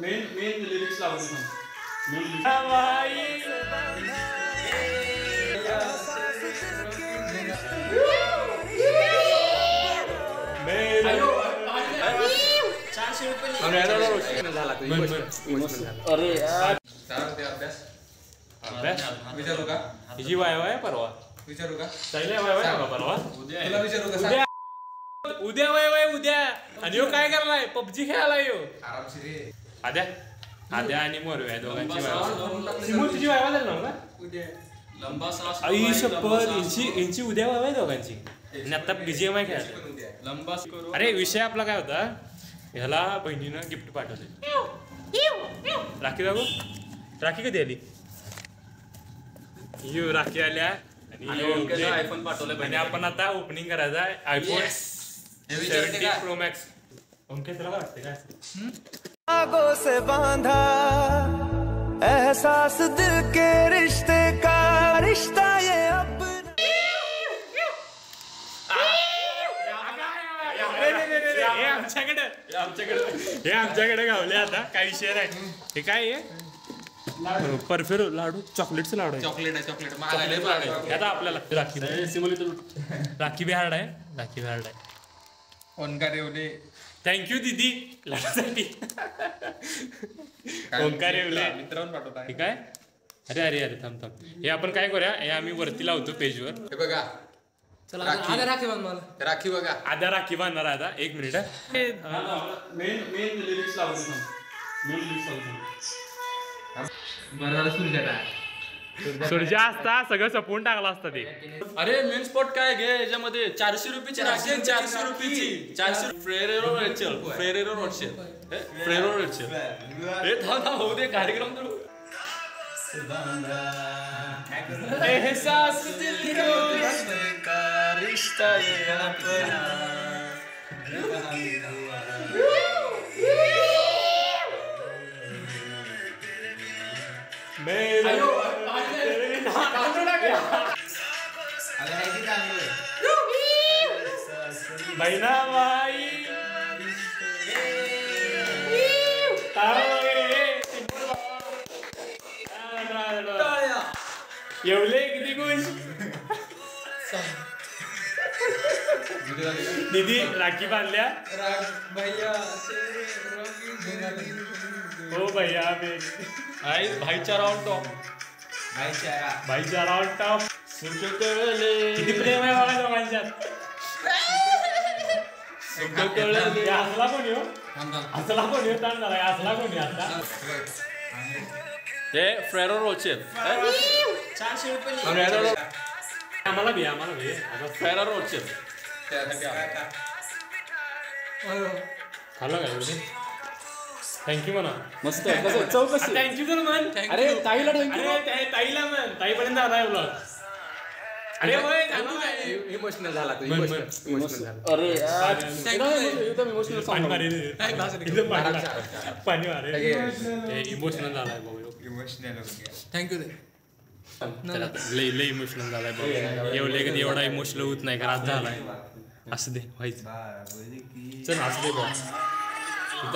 Main lyrics लावतो विचारू का हिची वाय परवा विचारू का परवा तुला विचारू का उद्या वाय उद्या आणि ह्यो काय करलाय पबजी खेळायला ह्यो आरामशीर आद्या आद्या आणि मोरव्या दोघांची वाय तुझी वाय झाली ना उद्या आई शपथ यांची उद्या वाय दोघांची आणि आता बीजीएमआय खेळायला अरे विषय आपला काय होता ह्याला बहिणीनं गिफ्ट पाठवले राखी दाखवू राखी कधी आली यू राखी आल्या आणि आयफोन पाठवलं आणि आपण आता ओपनिंग करायचं आहे आयफोन 17 प्रो मॅक्स ओके तुला वाटते काय आगों से बांधा एहसास दिल के रिश्ते का रिश्ता ये अपना हे आमच्याकडे गावले आता काही विषय नाही हे काय आहे परफेरो लाडू चॉकलेटचं लाडू आहे आता आपल्याला राखी राखी बिहार्ड आहे राखी बिहार्ड आहे ओंकार येवले थँक्यू दीदी लाडूसाठी ओंकार येवले मित्रांनो पाठवता ठीक आहे अरे अरे अरे थांब हे आपण काय करूया हे आम्ही वरती लावतो पेजवर हे बघा राखी बघा आधा राखी बांधणार आता 1 मिनिट मेन लिरिक्स लावतो सूर्या असता सगळं सपवून टाकला असता ते अरे मेन स्पॉट काय घे याच्यामध्ये 400 रुपयाची राखी 400 रुपयाची 400 फ्रेरेरो रोडशेल हे थांब होऊ दे कार्यक्रम तर एहसास दिल का रिश्ता ये अपना बहिणा बाई एवढे किती खुश दीदी राखी बांधल्या हो भैया भाईचारा ऑन टॉप भाईचारा ऑन टॉप किती प्रेम आहे बघा दोघांच्यात हसला कोणी हो हसला कोणी हो ताण झाला हसला कोणी आता हे फ्रेरो रोचे 400 रुपये आम्हाला भी फ्रेरो रोचे खाल्लं काय थँक्यू म्हणा मस्त चौकशी थँक्यू तर म्हण अरे ताईला थँक्यू अरे ताईला म्हण ताईपर्यंत आलाय ब्लॉग अरे इमोशनल झाला तो इमोशनल अरे एकदम इमोशनल पाणी मारे पाणी मारे इमोशनल झालाय भाऊ इमोशनल थँक्यू लय इमोशनल झालाय भाऊ एवढा इमोशनल होत नाही कारण आज झालाय असं दे व्हायचं चल असं दे भाऊ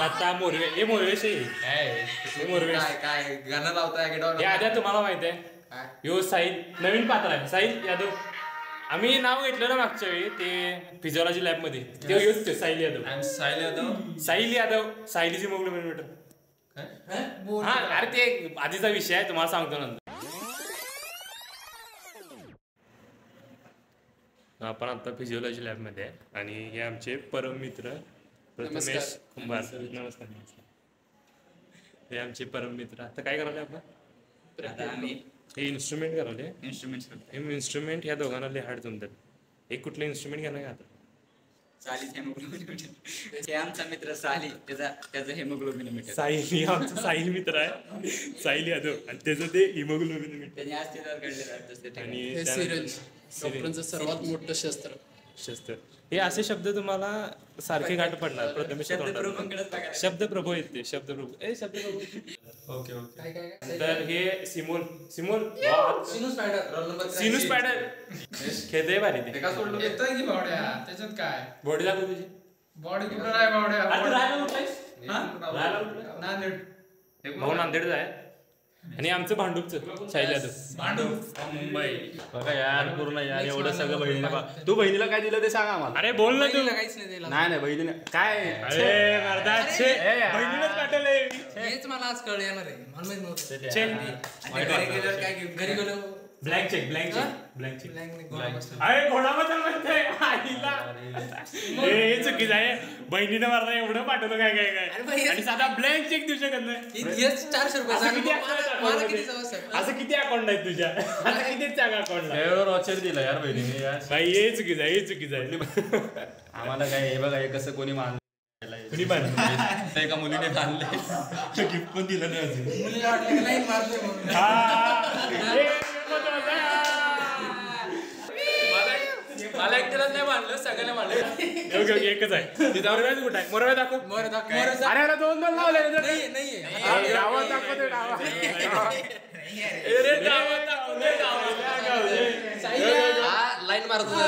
आता मोरवेश काय गाणं लावताय आद्या तुम्हाला माहित आहे यो साहिल नवीन पात्र आहे साहिल यादव आम्ही नाव घेतलं ना मागच्या वेळी ते फिजिओलॉजी लॅब मध्ये ते योच साहिल यादव साहिलीची हिमोग्लोबिन मीटर हा अरे ते आधीचा विषय आहे तुम्हाला सांगतो नंतर आपण आता फिजिओलॉजी लॅब मध्ये आहे आणि हे आमचे परम मित्र प्रथमेश कुंभार नमस्कार हे आमचे परम मित्र आता काय करायला आपण हे इन्स्ट्रुमेंट करावले इन्स्ट्रुमेंट ह्या दोघांना लिहाड जमतात एक कुठलं इन्स्ट्रुमेंट घेणं का आता हे आमचा मित्र साहिल त्याचं हेमोग्लोबिन मीटर साहिल आमचा साहिल मित्र आहे साहिल यादव आणि त्याचं ते हिमोग्लोबिन मीटर त्याने आज तिथं घडलेलं आणि सर्वात मोठं शस्त्र हे असे शब्द तुम्हाला सारखे घाट पडणार प्रथमेश शब्दप्रभू येते शब्दप्रभू ओके तर हे सिनू स्पायडर खेळते भारी ते येतोय की बावड्या त्याच्यात काय बॉडी दाखव तुझी बॉडी कुठं नाही बावड्या आता राहायला उठलायस भाऊ नांदेडचा आहे आणि आमचं भांडूपचं शाहील यादव मुंबई बघा यार पूर्ण यार एवढं सगळं बहिणीला तू बहिणीला काय दिलं ते सांगा आम्हाला. अरे बोल ना तू. काहीच नाही दिला. नाही बहिणीने काय अरे मर्दा, छे. बहिणीलाच पाठवलंय. हेच मला आज कळ येणार आहे मला माहित नव्हतं. छे. आणि घरी गेल्यावर काय घरी गेलो ब्लँक चेक ब्लँक हा? Check blank check. ब्लँक नाही, गोळा बसला. अरे घोडाबद्दल म्हणतोय आईला. हे चुकीचं आहे. बहिणीनं मला एवढं पाठवलं काय काय अरे बाई, काय हे- आणि साधा ब्लँक चेक देऊ शकत नाही. हेच 400 रुपये असं किती सांग. account मला आहे? किती जावं सर? असं किती अकाउंट आहेत तुझ्या आता किती सांगा अकाउंटला. रॉचर दिलं यार बहिणीने यार. भाई हे चुकीचं आहे हे चुकीचं आहे. आम्हाला काय हे बघा हे कसं कोणी मानलं कुणी बांधलं? एका मुलीने बांधले गिफ्ट पण दिलं नाही अजून. मुलीला वाटलं की लाईन मारते म्हणून. हे महत्वाचं आहे. मला एकट्यालाच नाही मानलं सगळ्यांना मानलं. ओके ओके एकच आहे. तिथं मोरव्याचं कुठं आहे? मोरव्या दाखव. मोरं दाख- मोरं दाख- अरे याला दोन लावले नाहीये, नाहीये. गावात दाखवतोय गावात. हा, लाईन मारत होता.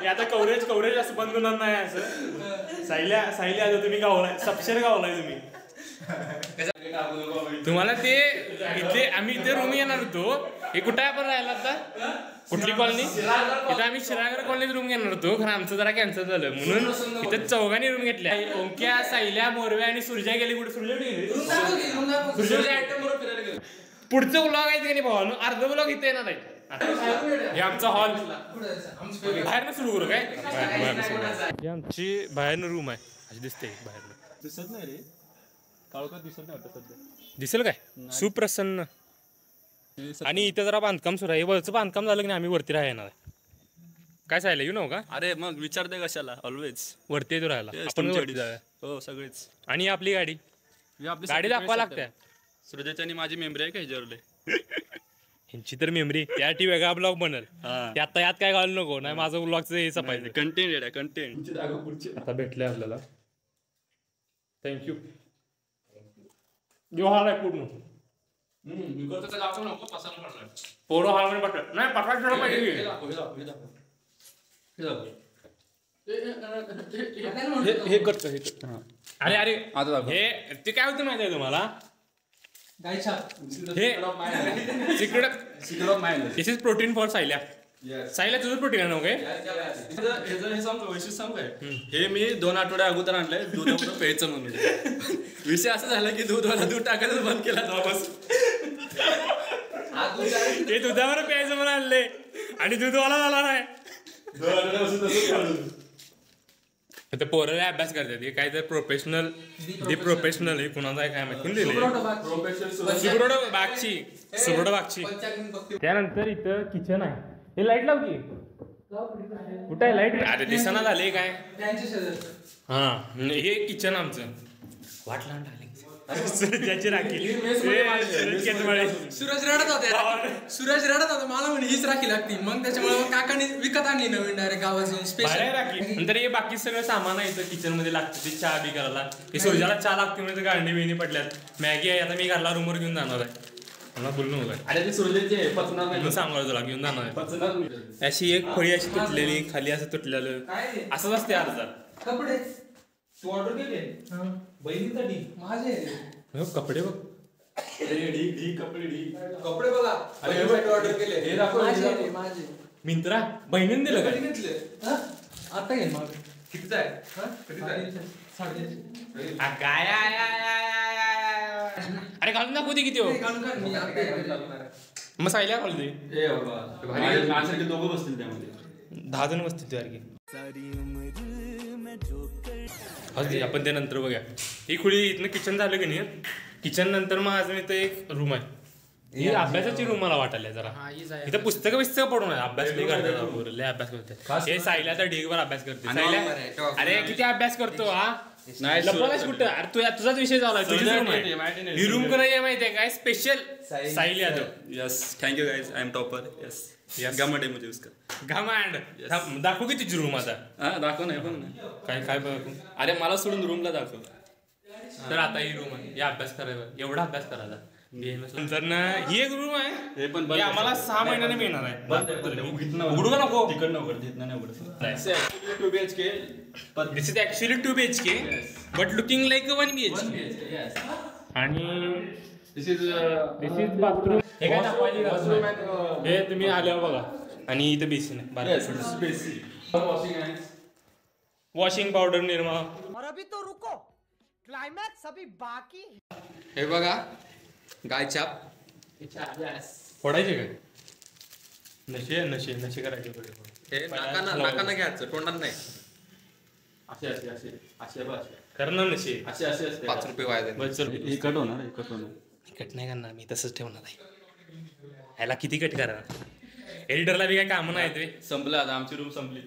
हे आता कव्हरेज असं बंद होणार नाही असं. सायल्या आता तुम्ही गावलाय सपशेर गावलाय तुम्ही. तुम्हाला ते इथे आम्ही इथे रूम येणार होतो. हे कुठे आपण राहिला आता कुठली कॉलनी इथे आम्ही शिरागर कॉलनीत रूम घेणार होतो खरं आमचं जरा कॅन्सल झालं म्हणून इथे चौघांनी रूम घेतल्या. ओंक्या सायल्या मोरव्या आणि सुरजा गेली. कुठे सुरजा गेली? पुढचं ब्लॉग आहे की नाही भाऊ अर्ध ब्लॉग इथे येणार आहे. हे आमचा हॉल बाहेरनं सुरू करू काय ही आमची बाहेरनं रूम आहे अशी दिसते बाहेरनं. दिसत नाही रे काळोखात दिसत नाही वाटत सध्या. दिसेल काय सुप्रसन्न. आणि इथं जरा बांधकाम सुरू आहे. वरचं बांधकाम झालं की नाही आम्ही वरती राहणार आहे. काय सांगितलं यू नो का अरे मग विचारते कशाला ऑलवेज वरती येतो राहायला आपण वरती जाऊया. हो सगळेच. आणि आपली गाडी गाडी दाखवा लागते. सुरजाची आणि माझी मेमरी आहे का ह्याच्यावरले ह्यांची तर मेमरी त्यासाठी वेगळा ब्लॉग बनल. ते आता यात काय घालू नको नाही माझं ब्लॉगचं हे सपायचं. कंटेंट आहे कंटेंट. आता भेटले आपल्याला थँक्यू. जो हाल आहे पूर्ण पोरं हाल मध्ये पाठवा नाही पाठवायचं पाहिजे. हे करतो हे अरे अरे आता दाखव. हे ते काय होतं माहिती आहे तुम्हाला गायछा. हे secret this is protein for सायल्या. सायल्या तुझं प्रोटीन आहे ना काय हे सांगतो वैशिष्ट्य सांगू काय हे मी 2 आठवड्या अगोदर आणलंय दूध प्यायचं म्हणून. विषय असं झाला की दूध टाकायचं बंद केला वापस. ते दुधावर प्यायचं म्हणून आणले आणि दूधवाला झाला नाही. ते पोरं अभ्यास करतात हे काय तर प्रोफेशनल हे कुणाचा आहे काय माहिती कोण दिले सुब्रोड बागची. त्यानंतर इथं किचन आहे. हे लाईट लाव की कुठं आहे लाईट. अरे दिसना झाले काय हा हे किचन आमचं वाट लावून सूरजाची राखी. सूरज रडत होता मला म्हणे हीच राखी लागती. मग त्याच्यामुळे काकाने विकत आणली नवीन डायरेक्ट गावातून स्पेशल राखी. नंतर हे बाकी सगळं सामान आहे इथं किचन मध्ये लागतं ते चहा बी करायला. हे सूर्जाला चहा लागते म्हणजे गांडी बिणी पडल्यात. मॅगी आहे आता मी घरला रूमवर घेऊन जाणार आहे. मला बोलू नका अरे ते सुरजेचे पचणार नाही. सांगायला तुला घेऊन जाणार आहे. पचणार नाही. अशी एक फळी अशी तुटलेली खाली असं तुटलेलं असंच असते अर्धा. कपडे तू ऑर्डर केले बहिणीसाठी माझे कपडे बघ कपडे बघा ऑर्डर केले हे दाखव माझे मिंत्रा बहिणीने दिलं काय घेतले आता घेईन मग कितीचा आहे काय अरे घालून दाखवू दे किती हो मग सायल्या घालू दे. माझ्यासारखे दोघं बसतील त्यामध्ये 10 जण बसतील तुझ्यासारखी. आपण ते नंतर बघा. ही खुली इथनं किचन झालं की नाही. किचन नंतर मग अजून इथं एक रूम आहे. ही अभ्यासाची रूम मला वाटायला जरा. इथं पुस्तकं पडून आहे. अभ्यास लय करतात लय अभ्यास करतात. हे सायल्या तर ढीगभर अभ्यास करते. सायल्या अरे किती अभ्यास करतो हा नाही लपवायच कुठं. अरे तुझाच विषय चालू आहे. तुझीच रूम आहे. ही रूम करायची माहितीये काय special Sahil Yadav. Yes thank you guys I am topper. Yes घमंड आहे मुझे उसका. घमंड दाखवू की तुझी रूम आता. हा दाखव नाही पण काय काय बघू. अरे मला सोडून रूमला दाखव. तर आता ही रूम आहे. या अभ्यास करायचा एवढा अभ्यास करायचा नंतर ना ही एक रूम आहे हे पण हे आम्हाला 6 महिन्याने मिळणार आहे. उघडू का नको? तिकडनं उघड तिथनं नाही उघडत 2 BHK this is actually 2 BHK but looking like 1 BHK. आणि दिस इज बाथरूम. हे काय दाखवायची गरज नाही. हे तुम्ही आल्यावर बघा. आणि इथं बेसिन आहे. Washing powder Nirma. और अभी तो रुको, क्लाइमैक्स अभी बाकी है. हे बघा गायछाप फोडायचे काय? नशे करायचे थोडे. हे नाकानं घ्यायचं तोंडात नाही. कर ना नशे. 5 रुपये वाया जाईल. बस चल. कट होणार कट नाही करणार मी, तसंच ठेवणार आहे. ह्याला किती कट करा? एडिटरला बी काय कामं नाही ते. संपलं आता आमची रूम संपली.